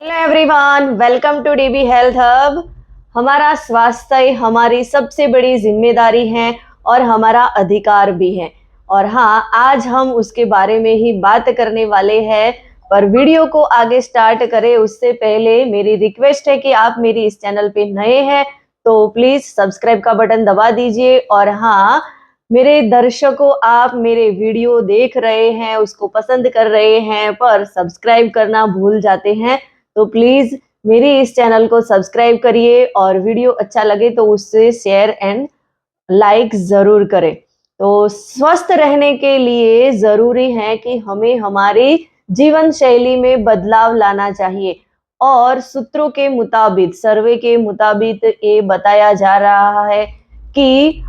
Hello everyone, welcome to DB health hub. हमारा स्वास्थ्य हमारी सबसे बड़ी जिम्मेदारी है और हमारा अधिकार भी है। और हाँ, आज हम उसके बारे में ही बात करने वाले हैं। पर वीडियो को आगे स्टार्ट करें उससे पहले मेरी रिक्वेस्ट है कि आप मेरी इस चैनल पे नए हैं तो प्लीज सब्सक्राइब का बटन दबा दीजिए। और हाँ, मेरे दर्शकों, आप मेरे वीडियो देख रहे हैं, उसको पसंद कर रहे हैं, पर सब्सक्राइब करना भूल जाते हैं, तो प्लीज मेरी इस चैनल को सब्सक्राइब करिए और वीडियो अच्छा लगे तो उससे शेयर एंड लाइक जरूर करें। तो स्वस्थ रहने के लिए जरूरी है कि हमें हमारी जीवन शैली में बदलाव लाना चाहिए। और सूत्रों के मुताबिक, सर्वे के मुताबिक ये बताया जा रहा है कि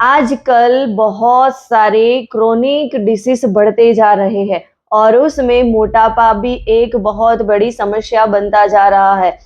आजकल बहुत सारे क्रोनिक डिसीज बढ़ते जा रहे हैं और उसमें मोटापा भी एक बहुत बड़ी समस्या बनता जा रहा है।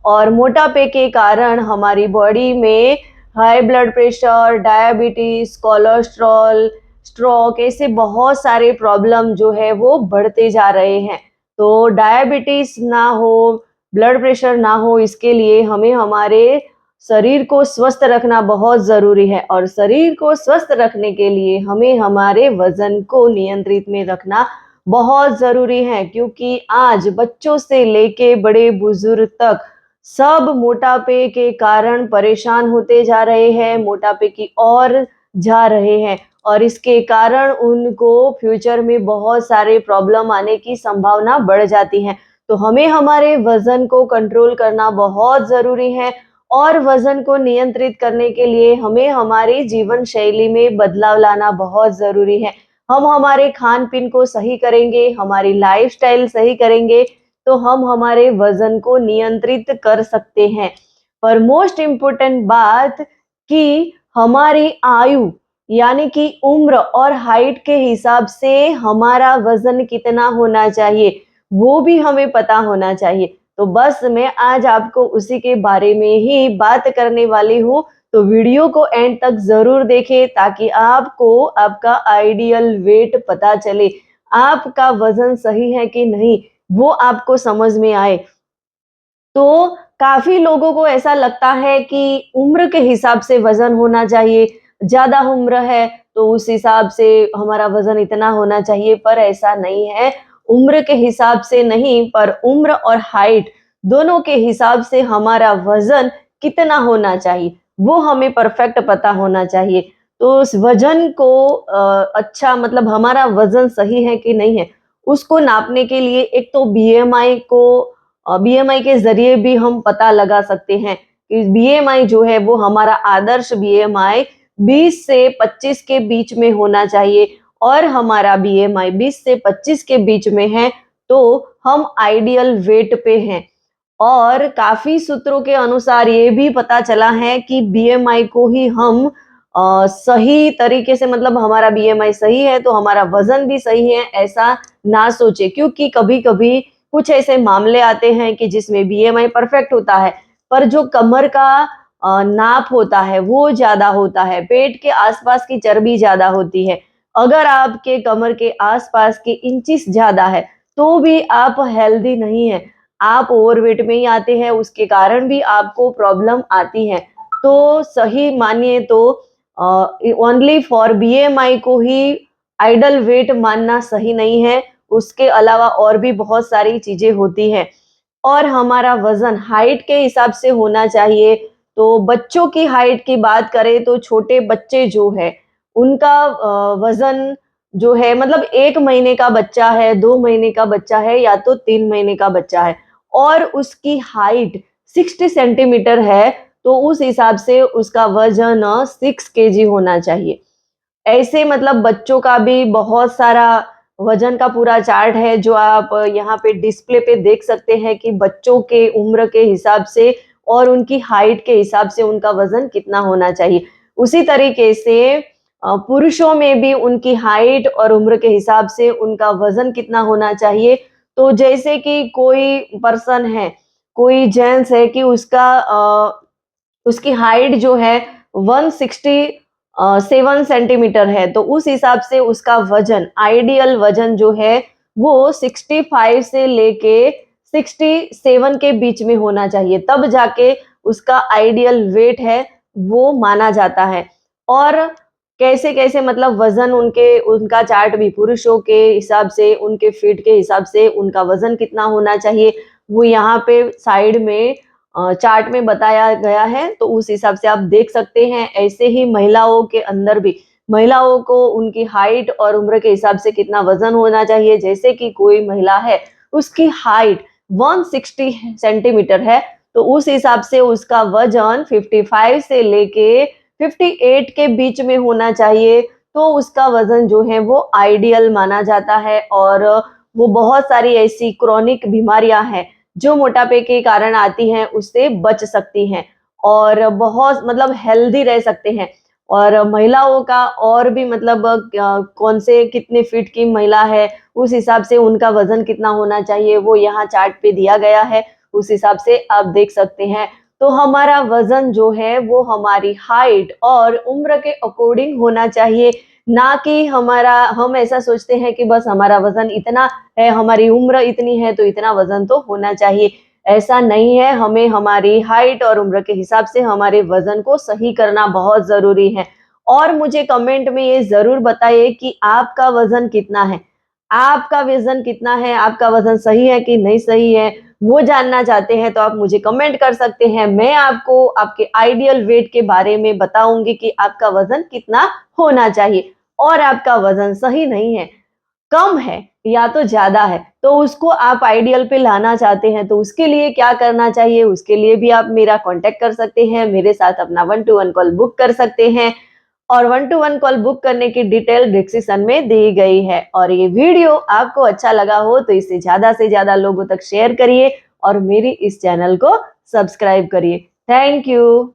और मोटापे के कारण हमारी बॉडी में high blood pressure, diabetes, cholesterol, stroke, ऐसे बहुत सारे प्रॉब्लम जो है वो बढ़ते जा रहे हैं। तो डायबिटीज ना हो, ब्लड प्रेशर ना हो, इसके लिए हमें हमारे शरीर को स्वस्थ रखना बहुत जरूरी है। और शरीर को स्वस्थ रखने के लिए हमें हमारे वजन को नियंत्रित में रखना बहुत जरूरी है, क्योंकि आज बच्चों से लेके बड़े बुजुर्ग तक सब मोटापे के कारण परेशान होते जा रहे हैं, मोटापे की ओर जा रहे हैं। और इसके कारण उनको फ्यूचर में बहुत सारे प्रॉब्लम आने की संभावना बढ़ जाती है। तो हमें हमारे वजन को कंट्रोल करना बहुत जरूरी है। और वजन को नियंत्रित करने के लिए हमें हमारी जीवन शैली में बदलाव लाना बहुत जरूरी है। हम हमारे खान पीन को सही करेंगे, हमारी लाइफस्टाइल सही करेंगे, तो हम हमारे वजन को नियंत्रित कर सकते हैं। पर मोस्ट इम्पोर्टेंट बात कि हमारी आयु यानी कि उम्र और हाइट के हिसाब से हमारा वजन कितना होना चाहिए वो भी हमें पता होना चाहिए। तो बस मैं आज आपको उसी के बारे में ही बात करने वाली हूँ। तो वीडियो को एंड तक जरूर देखें ताकि आपको आपका आइडियल वेट पता चले, आपका वजन सही है कि नहीं वो आपको समझ में आए। तो काफी लोगों को ऐसा लगता है कि उम्र के हिसाब से वजन होना चाहिए, ज्यादा उम्र है तो उस हिसाब से हमारा वजन इतना होना चाहिए, पर ऐसा नहीं है। उम्र के हिसाब से नहीं, पर उम्र और हाइट दोनों के हिसाब से हमारा वजन कितना होना चाहिए वो हमें परफेक्ट पता होना चाहिए। तो उस वजन को अच्छा, मतलब हमारा वजन सही है कि नहीं है, उसको नापने के लिए एक तो बीएमआई के जरिए भी हम पता लगा सकते हैं कि बीएमआई जो है वो हमारा आदर्श बीएमआई 20 से 25 के बीच में होना चाहिए। और हमारा बीएमआई 20 से 25 के बीच में है तो हम आइडियल वेट पे हैं। और काफी सूत्रों के अनुसार ये भी पता चला है कि बीएमआई को ही हम सही तरीके से, मतलब हमारा बीएमआई सही है तो हमारा वजन भी सही है, ऐसा ना सोचे। क्योंकि कभी कभी कुछ ऐसे मामले आते हैं कि जिसमें बीएमआई परफेक्ट होता है पर जो कमर का नाप होता है वो ज्यादा होता है, पेट के आसपास की चर्बी ज्यादा होती है। अगर आपके कमर के आसपास के इंचिस ज्यादा है तो भी आप हेल्दी नहीं है, आप ओवरवेट में ही आते हैं, उसके कारण भी आपको प्रॉब्लम आती है। तो सही मानिए तो ओनली फॉर बीएमआई को ही आइडल वेट मानना सही नहीं है, उसके अलावा और भी बहुत सारी चीजें होती हैं। और हमारा वजन हाइट के हिसाब से होना चाहिए। तो बच्चों की हाइट की बात करें तो छोटे बच्चे जो है उनका वजन जो है, मतलब 1 महीने का बच्चा है, 2 महीने का बच्चा है या तो 3 महीने का बच्चा है और उसकी हाइट 60 सेंटीमीटर है तो उस हिसाब से उसका वजन 6 kg होना चाहिए। ऐसे मतलब बच्चों का भी बहुत सारा वजन का पूरा चार्ट है जो आप यहाँ पे डिस्प्ले पे देख सकते हैं कि बच्चों के उम्र के हिसाब से और उनकी हाइट के हिसाब से उनका वजन कितना होना चाहिए। उसी तरीके से पुरुषों में भी उनकी हाइट और उम्र के हिसाब से उनका वजन कितना होना चाहिए। तो जैसे कि कोई पर्सन है, कोई जेंट्स है कि उसकी हाइट जो है 167 सेंटीमीटर है तो उस हिसाब से उसका वजन, आइडियल वजन जो है वो 65 से लेके 67 के बीच में होना चाहिए, तब जाके उसका आइडियल वेट है वो माना जाता है। और कैसे कैसे मतलब वजन उनका चार्ट भी पुरुषों के हिसाब से, उनके फिट के हिसाब से उनका वजन कितना होना चाहिए वो यहाँ पे साइड में चार्ट में बताया गया है, तो उस हिसाब से आप देख सकते हैं। ऐसे ही महिलाओं के अंदर भी महिलाओं को उनकी हाइट और उम्र के हिसाब से कितना वजन होना चाहिए। जैसे कि कोई महिला है, उसकी हाइट 160 सेंटीमीटर है, तो उस हिसाब से उसका वजन 55 से लेके 58 के बीच में होना चाहिए, तो उसका वजन जो है वो आइडियल माना जाता है। और वो बहुत सारी ऐसी क्रॉनिक बीमारियां हैं जो मोटापे के कारण आती हैं, उससे बच सकती हैं और बहुत मतलब हेल्दी रह सकते हैं। और महिलाओं का और भी मतलब कौन से कितने फीट की महिला है, उस हिसाब से उनका वजन कितना होना चाहिए वो यहाँ चार्ट पे दिया गया है, उस हिसाब से आप देख सकते हैं। तो हमारा वजन जो है वो हमारी हाइट और उम्र के अकॉर्डिंग होना चाहिए, ना कि हम ऐसा सोचते हैं कि बस हमारा वजन इतना है, हमारी उम्र इतनी है तो इतना वजन तो होना चाहिए। ऐसा नहीं है, हमें हमारी हाइट और उम्र के हिसाब से हमारे वजन को सही करना बहुत जरूरी है। और मुझे कमेंट में ये जरूर बताइए कि आपका वजन कितना है, आपका वजन कितना है, आपका वजन सही है कि नहीं सही है, वो जानना चाहते हैं तो आप मुझे कमेंट कर सकते हैं। मैं आपको आपके आइडियल वेट के बारे में बताऊंगी कि आपका वजन कितना होना चाहिए। और आपका वजन सही नहीं है, कम है या तो ज्यादा है, तो उसको आप आइडियल पे लाना चाहते हैं, तो उसके लिए क्या करना चाहिए, उसके लिए भी आप मेरा कांटेक्ट कर सकते हैं, मेरे साथ अपना 1-to-1 कॉल बुक कर सकते हैं। और 1-to-1 कॉल बुक करने की डिटेल डिस्क्रिप्शन में दी गई है। और ये वीडियो आपको अच्छा लगा हो तो इसे ज्यादा से ज्यादा लोगों तक शेयर करिए और मेरी इस चैनल को सब्सक्राइब करिए। Thank you.